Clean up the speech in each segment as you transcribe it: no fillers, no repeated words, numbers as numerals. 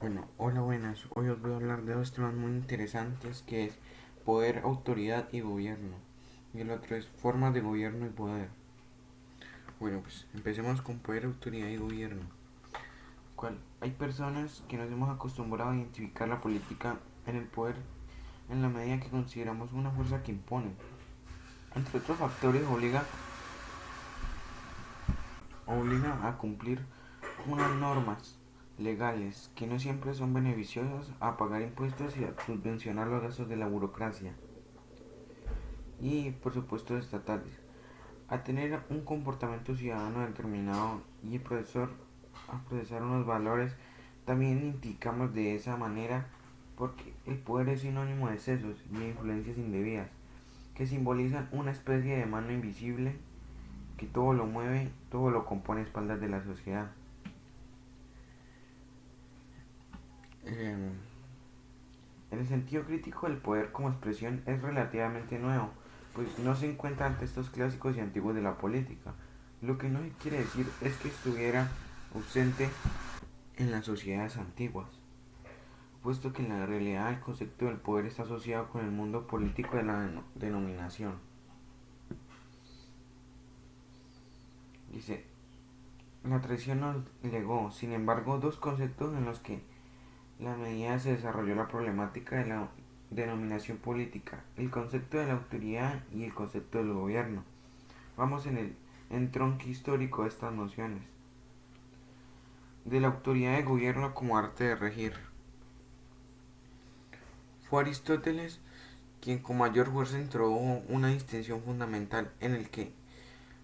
Bueno, hola, buenas. Hoy os voy a hablar de dos temas muy interesantes que es poder, autoridad y gobierno. Y el otro es formas de gobierno y poder. Bueno, pues empecemos con poder, autoridad y gobierno. Hay personas que nos hemos acostumbrado a identificar la política en el poder en la medida que consideramos una fuerza que impone. Entre otros factores, obliga a cumplir unas normas legales que no siempre son beneficiosas, a pagar impuestos y a subvencionar los gastos de la burocracia y por supuesto estatales, a tener un comportamiento ciudadano determinado y a procesar unos valores. También indicamos de esa manera porque el poder es sinónimo de excesos y de influencias indebidas que simbolizan una especie de mano invisible que todo lo mueve, todo lo compone a espaldas de la sociedad. Eh, En el sentido crítico, el poder como expresión es relativamente nuevo, pues no se encuentra ante estos clásicos y antiguos de la política, lo que no quiere decir es que estuviera ausente en las sociedades antiguas, puesto que en la realidad el concepto del poder está asociado con el mundo político de la denominación. Dice, la tradición nos legó, sin embargo, dos conceptos en los que la medida se desarrolló la problemática de la denominación política, el concepto de la autoridad y el concepto del gobierno. Vamos en el entronque histórico de estas nociones. De la autoridad de gobierno como arte de regir. Fue Aristóteles quien con mayor fuerza introdujo una distinción fundamental en el que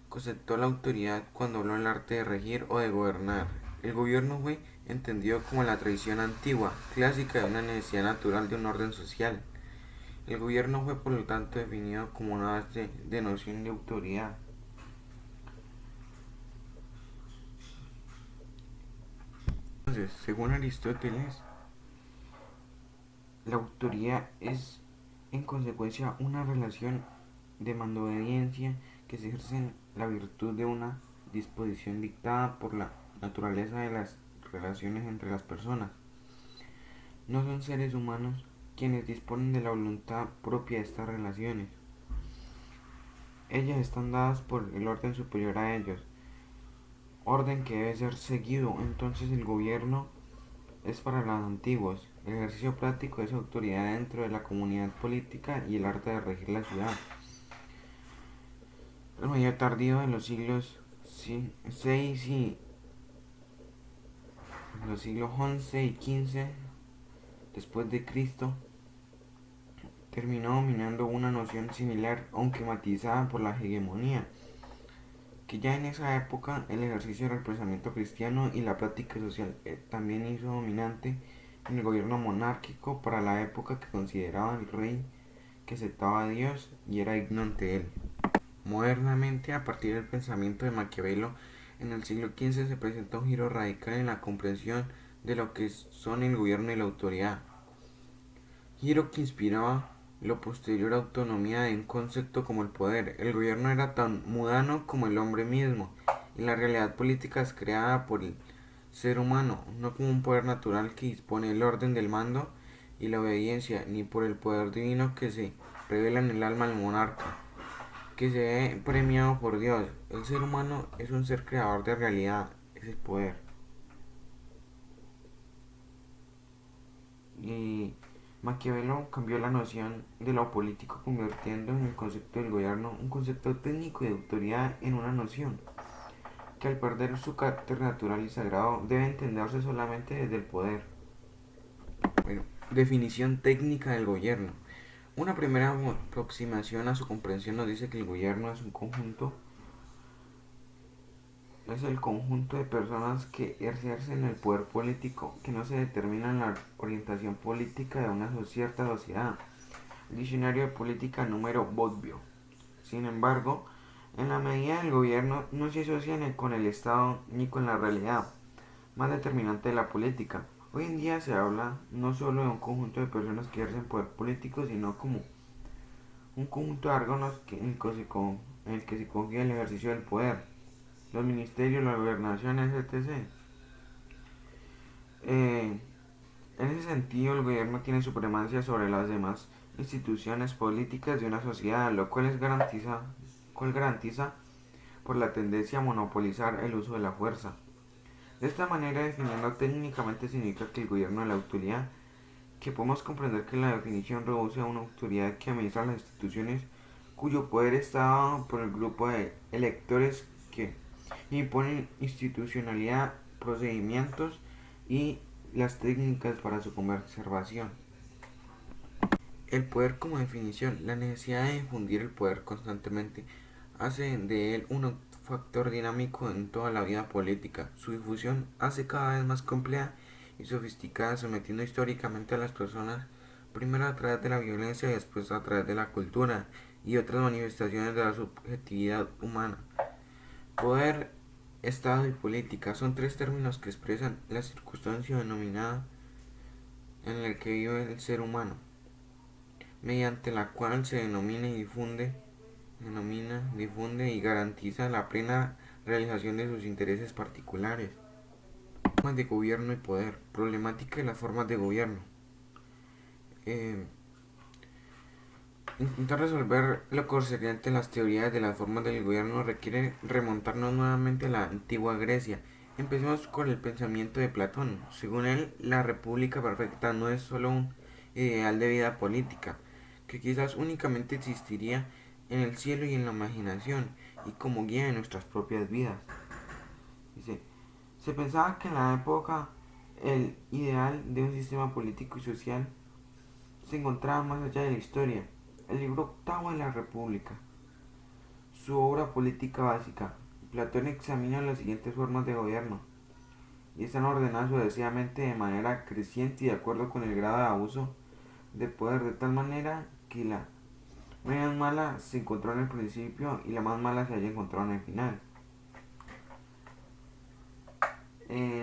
conceptó la autoridad cuando habló del arte de regir o de gobernar. El gobierno fue entendido como la tradición antigua, clásica de una necesidad natural de un orden social. El gobierno fue por lo tanto definido como una base de noción de autoridad. Entonces, según Aristóteles, la autoridad es en consecuencia una relación de mando-obediencia que se ejerce en la virtud de una disposición dictada por la naturaleza de las relaciones entre las personas. No son seres humanos quienes disponen de la voluntad propia de estas relaciones. Ellas están dadas por el orden superior a ellos, orden que debe ser seguido. Entonces el gobierno es para los antiguos el ejercicio práctico de esa autoridad dentro de la comunidad política y el arte de regir la ciudad. El medio tardío de los siglos 6 y los siglos 11 y 15 después de Cristo terminó dominando una noción similar, aunque matizada por la hegemonía, que ya en esa época el ejercicio del pensamiento cristiano y la práctica social también hizo dominante en el gobierno monárquico para la época, que consideraba al rey que aceptaba a Dios y era digno ante él. Modernamente, a partir del pensamiento de Maquiavelo, en el siglo XV se presenta un giro radical en la comprensión de lo que son el gobierno y la autoridad, giro que inspiraba la posterior autonomía de un concepto como el poder. El gobierno era tan mundano como el hombre mismo, y la realidad política es creada por el ser humano, no como un poder natural que dispone el orden del mando y la obediencia, ni por el poder divino que se revela en el alma del monarca, que se ve premiado por Dios. El ser humano es un ser creador de realidad, es el poder. Y Maquiavelo cambió la noción de lo político, convirtiendo en el concepto del gobierno un concepto técnico y de autoridad en una noción que, al perder su carácter natural y sagrado, debe entenderse solamente desde el poder. Bueno, definición técnica del gobierno. Una primera aproximación a su comprensión nos dice que el gobierno es el conjunto de personas que ejercen el poder político, que no se determina en la orientación política de una cierta sociedad. El diccionario de política número Bobbio. Sin embargo, en la medida del gobierno no se asocia ni con el Estado ni con la realidad más determinante de la política. Hoy en día se habla no solo de un conjunto de personas que ejercen poder político, sino como un conjunto de órganos en el que se confía el ejercicio del poder, los ministerios, las gobernaciones, etc. Eh, sentido, el gobierno tiene supremacia sobre las demás instituciones políticas de una sociedad, lo cual garantiza por la tendencia a monopolizar el uso de la fuerza. De esta manera, definiendo técnicamente, significa que el gobierno de la autoridad, que podemos comprender que la definición reduce a una autoridad que administra las instituciones cuyo poder está dado por el grupo de electores que imponen institucionalidad, procedimientos y las técnicas para su conservación. El poder como definición, la necesidad de difundir el poder constantemente hace de él un factor dinámico en toda la vida política. Su difusión hace cada vez más compleja y sofisticada, sometiendo históricamente a las personas, primero a través de la violencia y después a través de la cultura y otras manifestaciones de la subjetividad humana. Poder, Estado y política son tres términos que expresan la circunstancia denominada en la que vive el ser humano, mediante la cual se denomina, difunde y garantiza la plena realización de sus intereses particulares. Formas de gobierno y poder. Problemática de las formas de gobierno. Intentar resolver lo concerniente a las teorías de las formas del gobierno requiere remontarnos nuevamente a la antigua Grecia. Empecemos con el pensamiento de Platón. Según él, la república perfecta no es solo un ideal de vida política, que quizás únicamente existiría en el cielo y en la imaginación, y como guía de nuestras propias vidas. Dice, se pensaba que en la época el ideal de un sistema político y social se encontraba más allá de la historia. El libro octavo de la República, su obra política básica. Platón examina las siguientes formas de gobierno y están ordenadas sucesivamente de manera creciente y de acuerdo con el grado de abuso de poder, de tal manera que la menos mala se encontró en el principio y la más mala se haya encontrado en el final.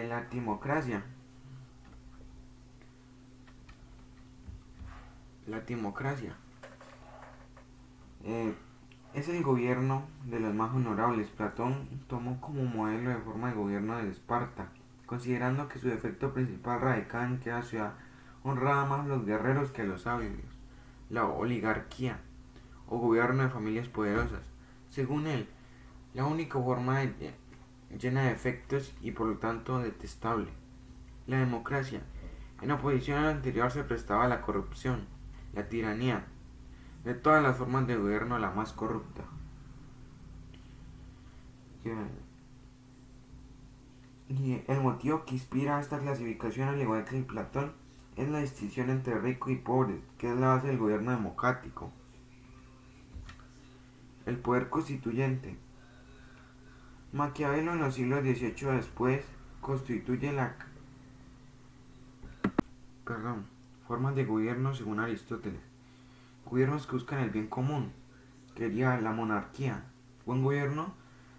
La timocracia. La timocracia es el gobierno de los más honorables. Platón tomó como modelo de forma de gobierno de Esparta, considerando que su defecto principal radicaba en que la ciudad honraba más a los guerreros que a los sabios. La oligarquía, o gobierno de familias poderosas. Según él, la única forma llena de defectos y por lo tanto detestable. La democracia, en oposición a la anterior, se prestaba a la corrupción, la tiranía, de todas las formas de gobierno la más corrupta. Y el motivo que inspira esta clasificación, al igual que en Platón, es la distinción entre rico y pobre, que es la base del gobierno democrático. El poder constituyente. Maquiavelo en los siglos XVIII después constituye formas de gobierno según Aristóteles. Gobiernos que buscan el bien común, que sería la monarquía. Buen gobierno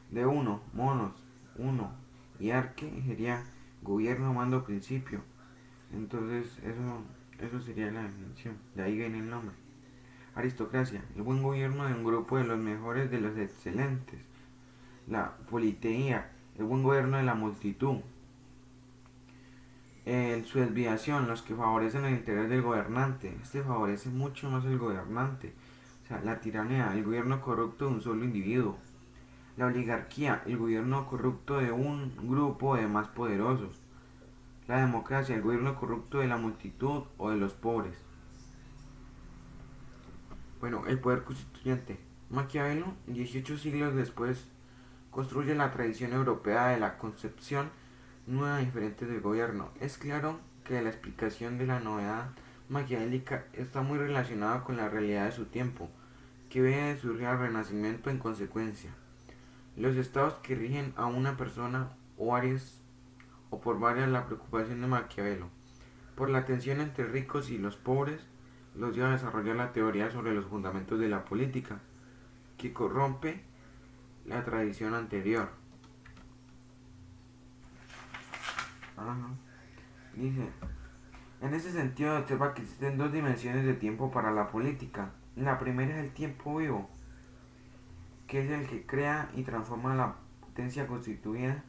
de uno, monos, uno, y arque sería gobierno, mando, principio. Entonces eso sería la definición, de ahí viene el nombre. Aristocracia, el buen gobierno de un grupo de los mejores, de los excelentes. La politeía, el buen gobierno de la multitud. Su desviación, los que favorecen el interés del gobernante. Este favorece mucho más el gobernante. O sea, la tiranía, el gobierno corrupto de un solo individuo. La oligarquía, el gobierno corrupto de un grupo de más poderosos. La democracia, el gobierno corrupto de la multitud o de los pobres. Bueno, el poder constituyente. Maquiavelo, 18 siglos después, construye la tradición europea de la concepción nueva y diferente del gobierno. Es claro que la explicación de la novedad maquiavélica está muy relacionada con la realidad de su tiempo, que ve de surgir al Renacimiento en consecuencia. Los estados que rigen a una persona o varias o por varias, la preocupación de Maquiavelo por la tensión entre ricos y los pobres los lleva a desarrollar la teoría sobre los fundamentos de la política, que corrompe la tradición anterior. Dice, en ese sentido observa que existen dos dimensiones de tiempo para la política. La primera es el tiempo vivo, que es el que crea y transforma la potencia constituida